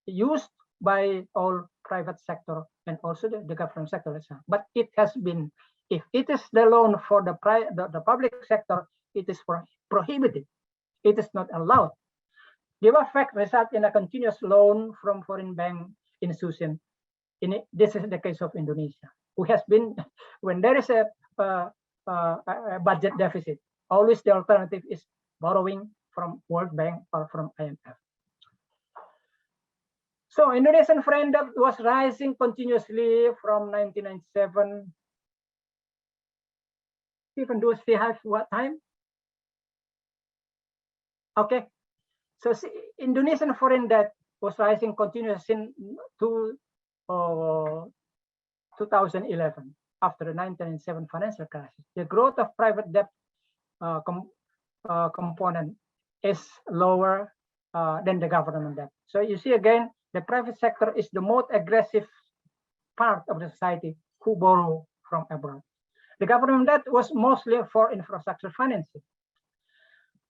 used by all private sector and also the government sector itself. But it has been, if it is the loan for the public sector, it is prohibited. It is not allowed. The effect result in a continuous loan from foreign bank institution. This is the case of Indonesia, who has been, when there is a budget deficit, always the alternative is borrowing from World Bank or from IMF. So Indonesian foreign debt was rising continuously from 1997. Even do we have what time? Okay. So Indonesian foreign debt was rising continuously to 2011 after the 1997 financial crisis. The growth of private debt component is lower than the government debt. So you see again, the private sector is the most aggressive part of the society who borrow from abroad. The government debt was mostly for infrastructure financing.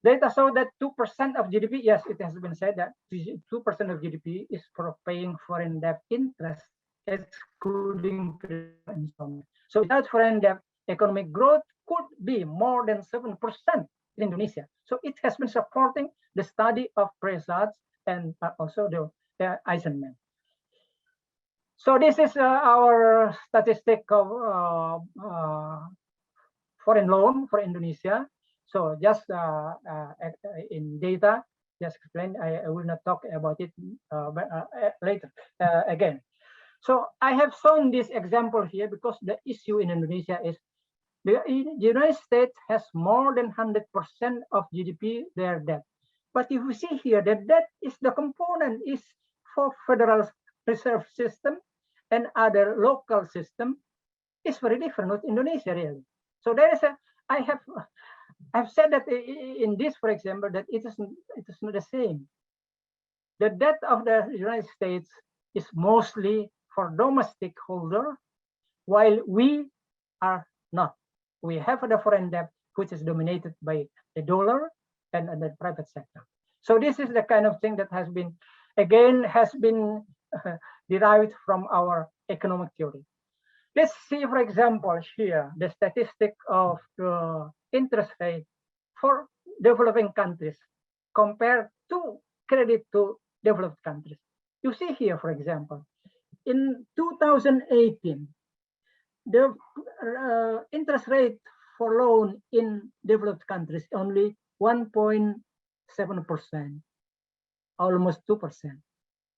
Data show that 2% of GDP, yes, it has been said that 2% of GDP is for paying foreign debt interest, excluding installment. So without foreign debt, economic growth could be more than 7% in Indonesia. So it has been supporting the study of Presage and also the Eisenman. So this is our statistic of foreign loan for Indonesia. So just in data, just explain. I will not talk about it later again. So I have shown this example here because the issue in Indonesia is the United States has more than 100% of GDP their debt. But if we see here, the debt is the component is for Federal Reserve System and other local system is very different with Indonesia really. So there is I've said that in this, for example, that it is not the same. The debt of the United States is mostly for domestic holder, while we are not. We have the foreign debt, which is dominated by the dollar and the private sector. So this is the kind of thing that has been derived from our economic theory. Let's see, for example, here, the statistic of the interest rate for developing countries compared to credit to developed countries. You see here, for example, in 2018, the interest rate for loan in developed countries only 1.7%, almost 2%.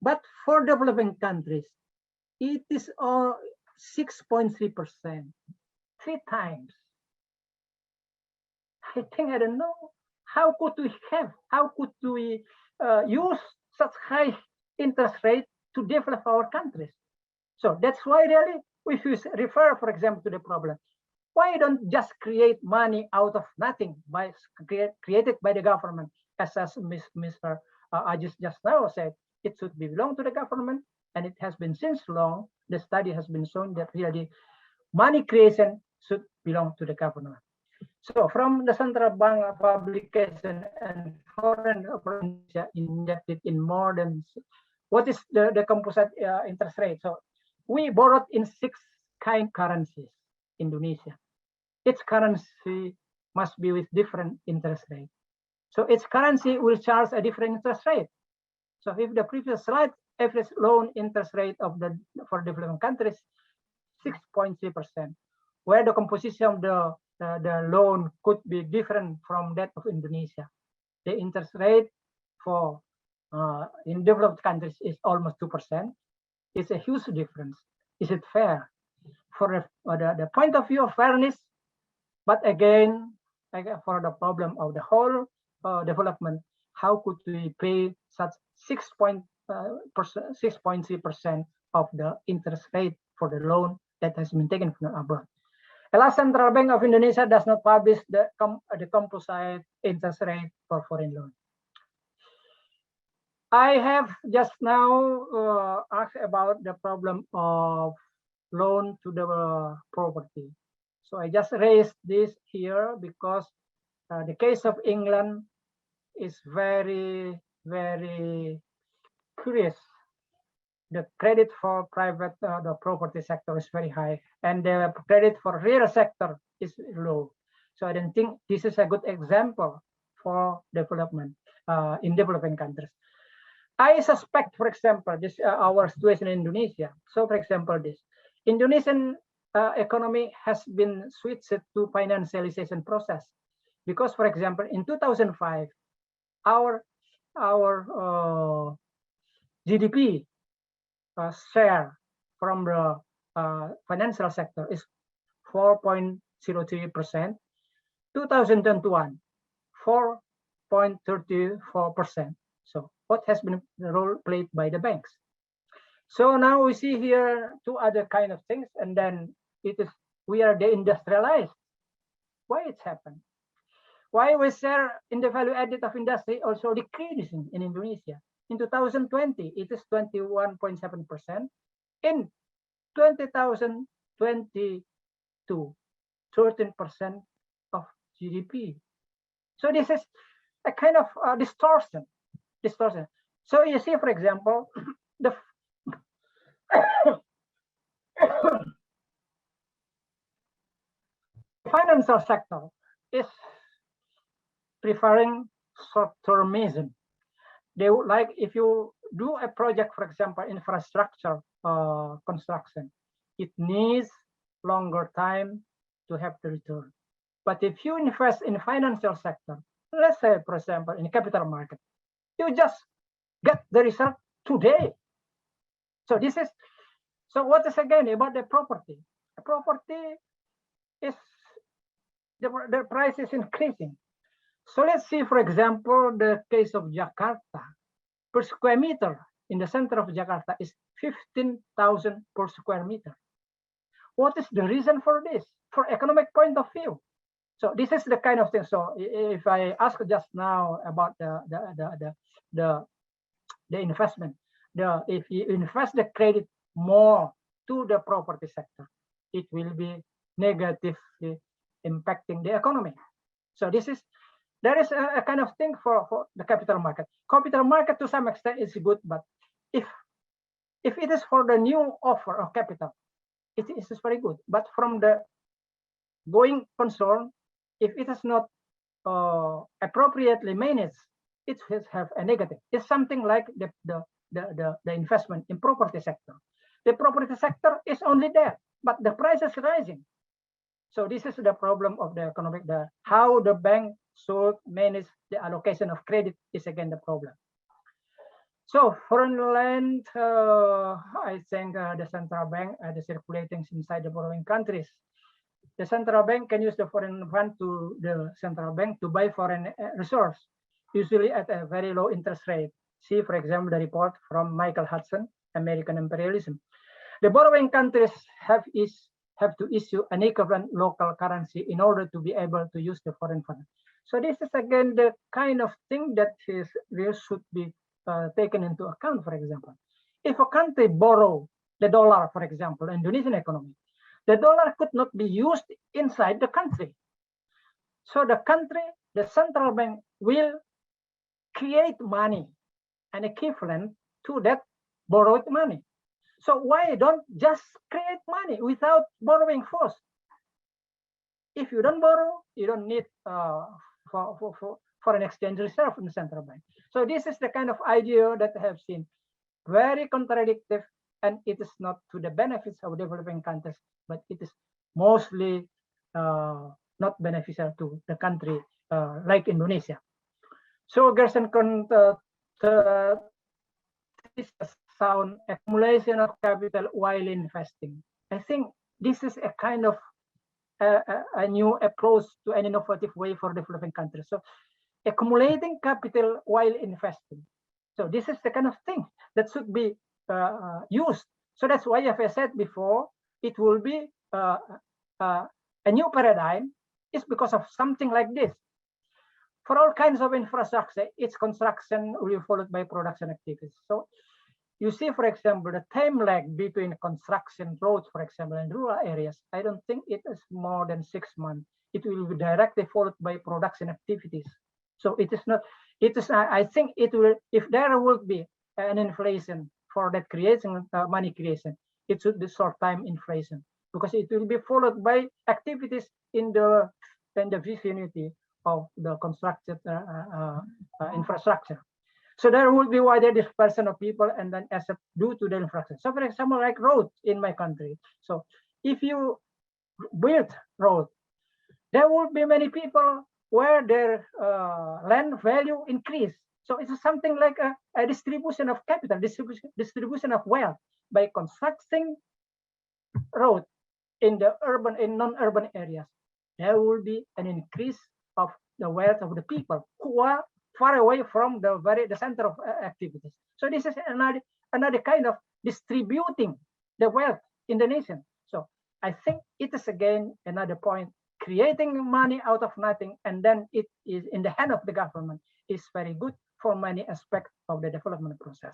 But for developing countries, it is 6.3%, 3 times. I think, I don't know, how could we use such high interest rate to develop our countries? So that's why really, if you refer, for example, to the problem, why don't just create money out of nothing by created by the government, as Mr. Ajis just now said, it should belong to the government, and it has been since long, the study has been shown that really money creation should belong to the government. So from the central bank publication and foreign injected in more than, what is the composite interest rate? So we borrowed in 6 currencies, Indonesia. Each currency must be with different interest rate. So each currency will charge a different interest rate. So if the previous slide, average loan interest rate for developing countries, 6.3%, where the composition of the loan could be different from that of Indonesia. The interest rate for in developed countries is almost 2%. It's a huge difference. Is it fair? For the point of view of fairness, but again, for the problem of the whole development, how could we pay such 6.3% of the interest rate for the loan that has been taken from abroad? Alas, Central Bank of Indonesia does not publish the composite interest rate for foreign loan. I have just now asked about the problem of loan to the property. So I just raised this here because the case of England is very, very curious. The credit for private, the property sector is very high, and the credit for real sector is low. So I don't think this is a good example for development in developing countries. I suspect, for example, this our situation in Indonesia. So, for example, this Indonesian economy has been switched to financialization process because, for example, in 2005, our GDP share from the financial sector is 4.03%. 2021, 4.34%. So what has been the role played by the banks? So now we see here 2 other kind of things, and then we are deindustrialized. Why it's happened? Why we share in the value added of industry also decreasing in Indonesia? In 2020, it is 21.7%. In 2022, 13% of GDP. So this is a kind of distortion. So you see, for example, the financial sector is preferring short-termism. They would like, if you do a project, for example, infrastructure construction, it needs longer time to have the return. But if you invest in financial sector, let's say, for example, in capital market, you just get the result today. So this is, so what is again about the property? The property is, the price is increasing. So let's see, for example, the case of Jakarta. Per square meter in the center of Jakarta is 15,000 per square meter. What is the reason for this? For economic point of view. So this is the kind of thing. So if I ask just now about the investment, if you invest the credit more to the property sector, it will be negatively impacting the economy. So there is a kind of thing for the capital market. Capital market to some extent is good, but if it is for the new offer of capital, it is very good. But from the going concern, if it is not appropriately managed, it will have a negative. It's something like the investment in property sector. The property sector is only there, but the price is rising. So this is the problem of the economic, how the bank should manage the allocation of credit is again the problem. So foreign land, I think the central bank the circulating inside the borrowing countries. The central bank can use the foreign fund to the central bank to buy foreign resource, usually at a very low interest rate. See, for example, the report from Michael Hudson, American Imperialism. The borrowing countries have to issue an equivalent local currency in order to be able to use the foreign fund. So this is again the kind of thing that should be taken into account. For example, if a country borrow the dollar, for example, Indonesian economy, the dollar could not be used inside the country. So the country, the central bank will create money, an equivalent to that borrowed money. So why don't just create money without borrowing first? If you don't borrow, you don't need foreign exchange reserve in the central bank. So this is the kind of idea that I have seen very contradictory, and it is not to the benefits of developing countries, but it is mostly not beneficial to the country like Indonesia. So Gerson sound accumulation of capital while investing. I think this is a kind of a new approach to an innovative way for developing countries. So accumulating capital while investing. So this is the kind of thing that should be used. So that's why, as I said before, it will be a new paradigm is because of something like this. For all kinds of infrastructure, its construction will be followed by production activities. So you see, for example, the time lag between construction roads, for example, in rural areas, I don't think it is more than 6 months. It will be directly followed by production activities. So it is not, it is, I think it will, if there will be an inflation for that creation, money creation, it should be short-time inflation because it will be followed by activities in the vicinity of the constructed infrastructure. So there will be wider dispersion of people and then asset due to the infrastructure. So for example, like roads in my country. So if you build road, there will be many people where their land value increase. So it's something like a distribution of capital, distribution of wealth by constructing road in the urban, in non-urban areas. There will be an increase of the wealth of the people who are far away from the center of activities. So this is another kind of distributing the wealth in the nation. So I think it is again another point, creating money out of nothing, and then it is in the hand of the government is very good for many aspects of the development process.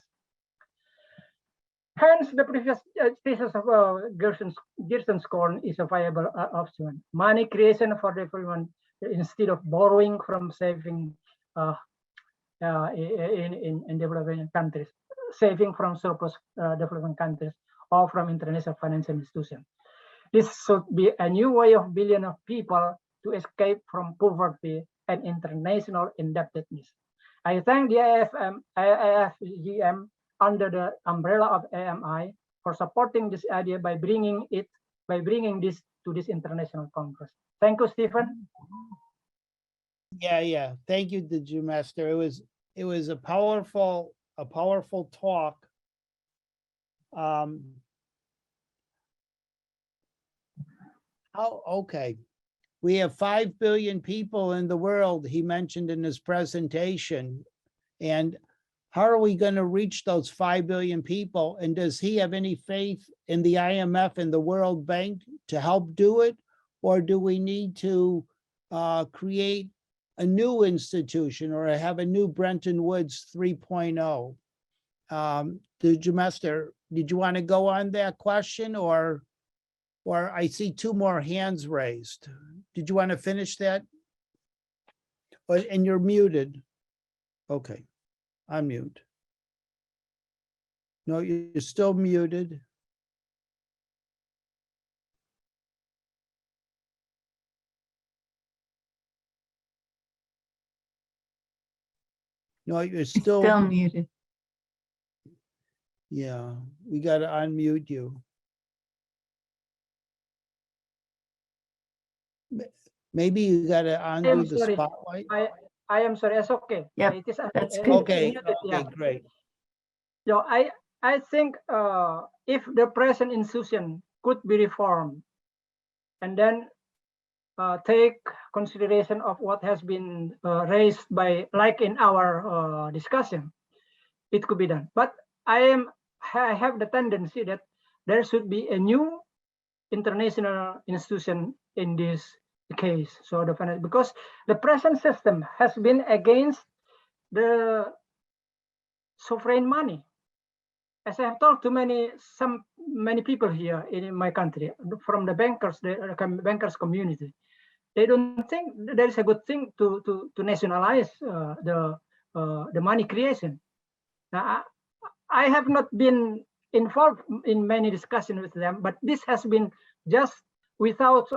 Hence, the previous thesis of Gerson's Korn is a viable option. Money creation for development instead of borrowing from saving in developing countries, saving from surplus developing countries or from international financial institutions. This should be a new way of billions of people to escape from poverty and international indebtedness. I thank the IFGM under the umbrella of AMI for supporting this idea by bringing this to this international congress. Thank you, Stephen. Yeah. Thank you, Djamester. It was a powerful talk. Okay. We have 5 billion people in the world, he mentioned in his presentation. And how are we going to reach those 5 billion people? And does he have any faith in the IMF and the World Bank to help do it? Or do we need to create a new institution or have a new Bretton Woods 3.0? Djamester, did you want to go on that question, or I see 2 more hands raised? Did you want to finish that? And you're muted. Okay, unmute. No, you're still muted. No, you're Still muted. Yeah, we got to unmute you. Maybe you gotta I undo am the sorry. spotlight. I am sorry. It's okay. Yep, It is that's it good. is Okay, muted, yeah. okay, great. So I think if the present institution could be reformed, and then take consideration of what has been raised by, like in our discussion, it could be done. But I have the tendency that there should be a new international institution in this case. So because the present system has been against the sovereign money. As I have talked to many people here in my country, from the bankers community, they don't think there is a good thing to nationalize the money creation. Now, I have not been involved in many discussions with them, but this has been just without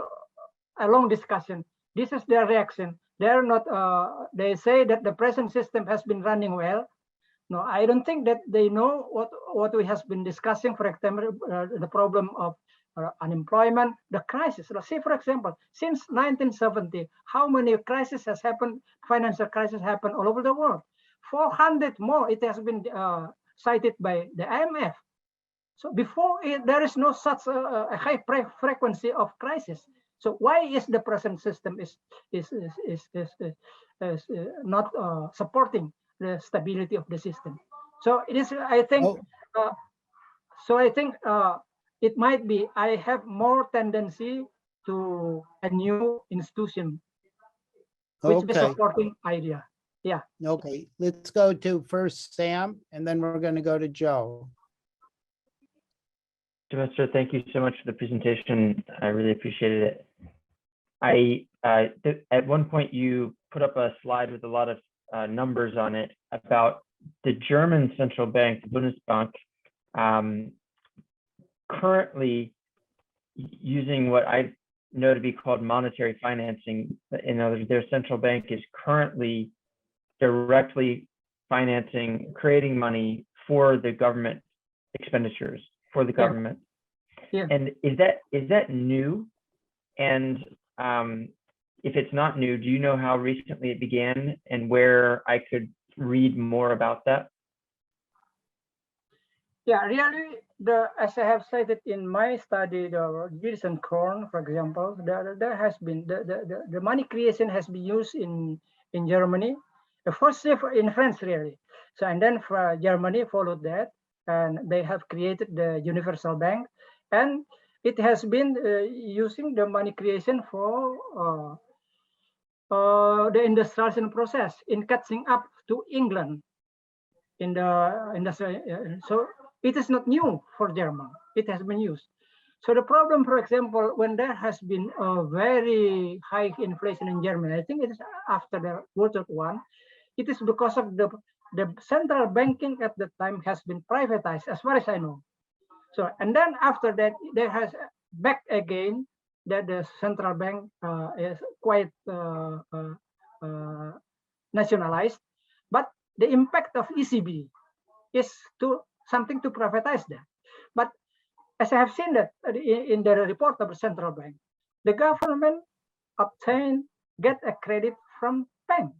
a long discussion. This is their reaction. They're not. They say that the present system has been running well. No, I don't think that they know what we have been discussing. For example, the problem of unemployment, the crisis. Let's say, for example, since 1970, how many crises has happened? Financial crisis happened all over the world. 400 more. It has been cited by the IMF. So before there is no such a high frequency of crisis. So why is the present system is not supporting the stability of the system? So it is. I think. Oh. So I think it might be. I have more tendency to a new institution, which is Okay, supporting idea. Yeah. okay. Let's go to first Sam, and then we're gonna go to Joe. Djamester, thank you so much for the presentation. I really appreciated it. At one point you put up a slide with a lot of numbers on it about the German central bank, the Bundesbank, currently using what I know to be called monetary financing. In other words, their central bank is currently directly financing, creating money for the government expenditures for the government. Yeah. And is that new? And if it's not new, do you know how recently it began and where I could read more about that? Yeah, really, as I have cited in my study, the Gills and Korn, for example, there has been the money creation has been used in Germany, the first in France really. So and then for Germany followed that, and they have created the universal bank, and it has been using the money creation for the industrialization process in catching up to England in the industry. So it is not new for Germany. It has been used. So the problem, for example, when there has been a very high inflation in Germany, I think it is after the World War I, it is because of the central banking at the time has been privatized, as far as I know. So, and then after that, there has back again that the central bank is quite nationalized, but the impact of ECB is something to privatize that. But as I have seen that in the report of the central bank, the government get a credit from bank.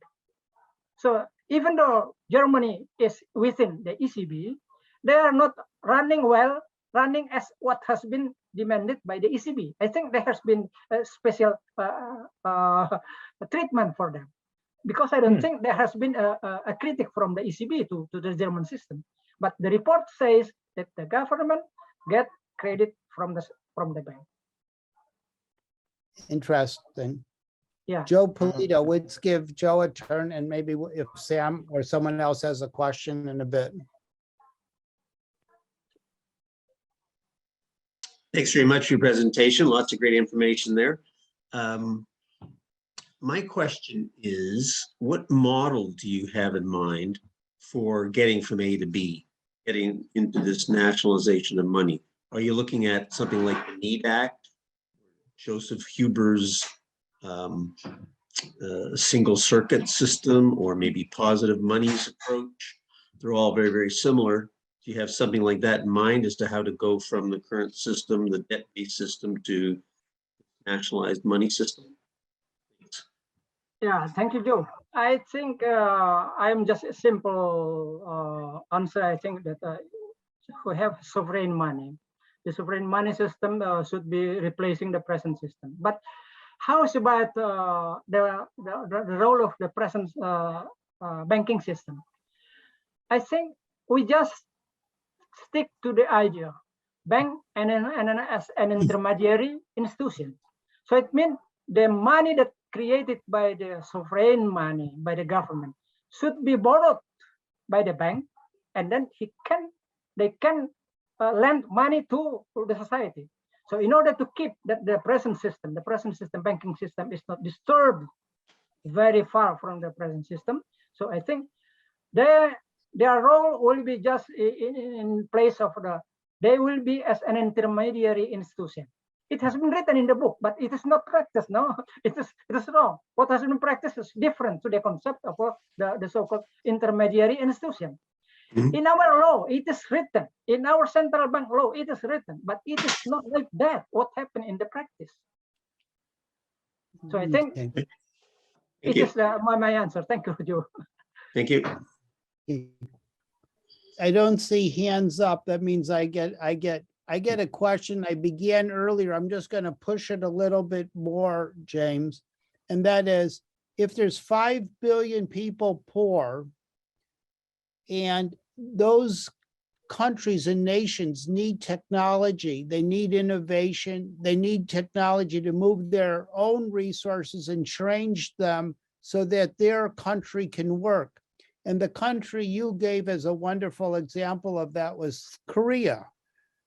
So even though Germany is within the ECB, they are not running as what has been demanded by the ECB. I think there has been a special treatment for them, because I don't think there has been a critic from the ECB to the German system. But the report says that the government get credit from the bank. Interesting. Yeah. Joe Polito, let's give Joe a turn, and maybe if Sam or someone else has a question in a bit. Thanks very much for your presentation. Lots of great information there. My question is, what model do you have in mind for getting from A to B, getting into this nationalization of money? Are you looking at something like the Need Act, Joseph Huber's single circuit system, or maybe positive monies approach? They're all very, very similar. Do you have something like that in mind as to how to go from the current system, the debt-based system, to nationalized money system? Yeah, thank you, Joe. I think I'm just a simple answer. I think that we have sovereign money. The sovereign money system should be replacing the present system. But how is about the role of the present banking system? I think we just stick to the idea bank and as an intermediary institution. So it means the money that created by the sovereign money by the government should be borrowed by the bank, and then they can lend money to the society. So in order to keep that the present system banking system is not disturbed very far from the present system. So I think their role will be just in place of they will be as an intermediary institution. It has been written in the book, but it is not practiced. No, it is wrong. What has been practiced is different to the concept of the so-called intermediary institution. Mhm. In our law, it is written. In our central bank law, it is written, but it is not like that. What happened in the practice? So I think Okay. Thank it you. is my answer. Thank you, Joe. Thank you. I don't see hands up. That means I get a question. I began earlier. I'm just going to push it a little bit more, James. And that is, if there's 5 billion people poor, and those countries and nations need technology, they need innovation, they need technology to move their own resources and change them so that their country can work. And the country you gave as a wonderful example of that was Korea.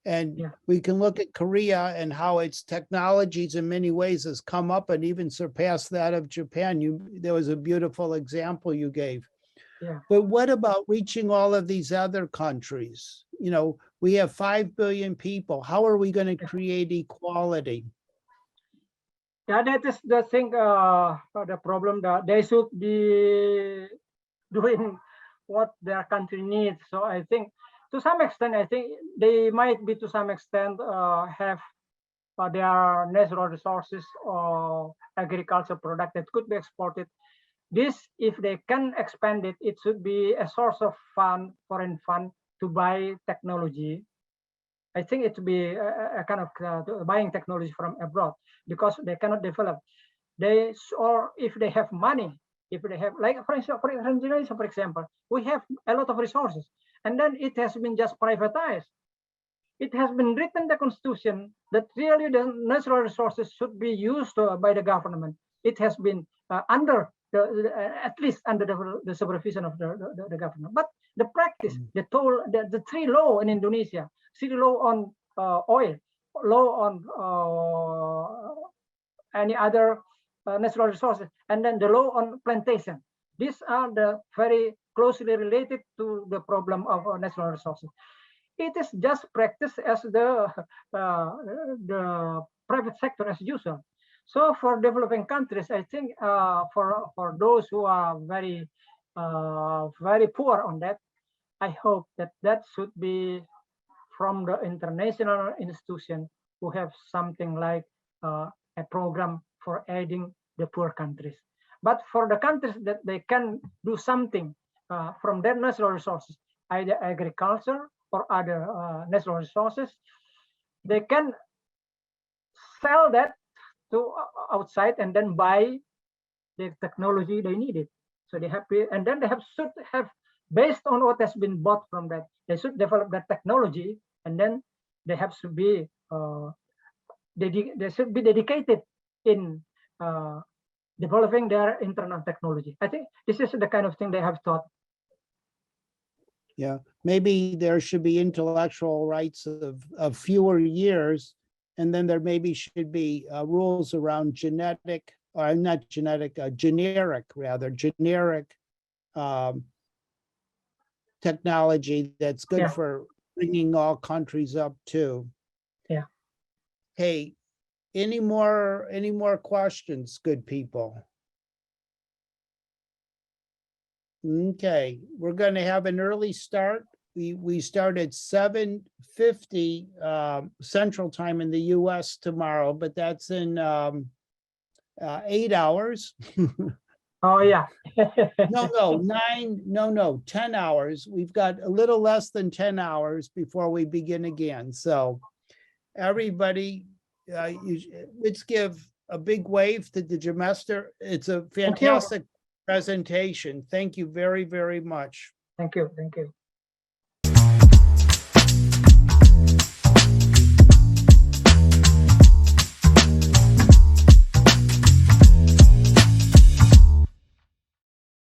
And Yeah. we can look at Korea and how its technologies in many ways has come up and even surpassed that of Japan. There was a beautiful example you gave. Yeah. But what about reaching all of these other countries? You know, we have 5 billion people. How are we going to create equality? Yeah, that is the thing, the problem that they should be doing what their country needs. So I think to some extent, I think they might be to some extent have their natural resources or agriculture product that could be exported. This, if they can expand it, it should be a source of fund, foreign fund to buy technology. I think it would be a kind of buying technology from abroad because they cannot develop. Or if they have money, if they have, like for example, we have a lot of resources, and then it has been just privatized. It has been written in the constitution that really the natural resources should be used by the government. It has been under at least under the supervision of the government. But the practice, the three law in Indonesia, city law on oil, law on any other natural resources, and then the law on plantation. These are the very closely related to the problem of natural resources. It is just practiced as the private sector as usual. So for developing countries, I think for those who are very poor on that, I hope that should be from the international institution who have something like a program for aiding the poor countries. But for the countries that they can do something from their natural resources, either agriculture or other natural resources, they can sell that to outside and then buy the technology they needed. So they have, and then they should have, based on what has been bought from that, they should develop that technology, and then they have to be they should be dedicated in developing their internal technology. I think this is the kind of thing they have taught. Yeah, maybe there should be intellectual rights of fewer years, and then there maybe should be rules around generic technology that's good for bringing all countries up too. Yeah. Hey, any more questions, good people? Okay, we're going to have an early start. We start at 7:50 Central Time in the US tomorrow, but that's in 8 hours. Oh, yeah. No, 10 hours. We've got a little less than 10 hours before we begin again. So everybody, let's give a big wave to the Djamester. It's a Thank you. fantastic presentation. Thank you very, very much. Thank you. Thank you.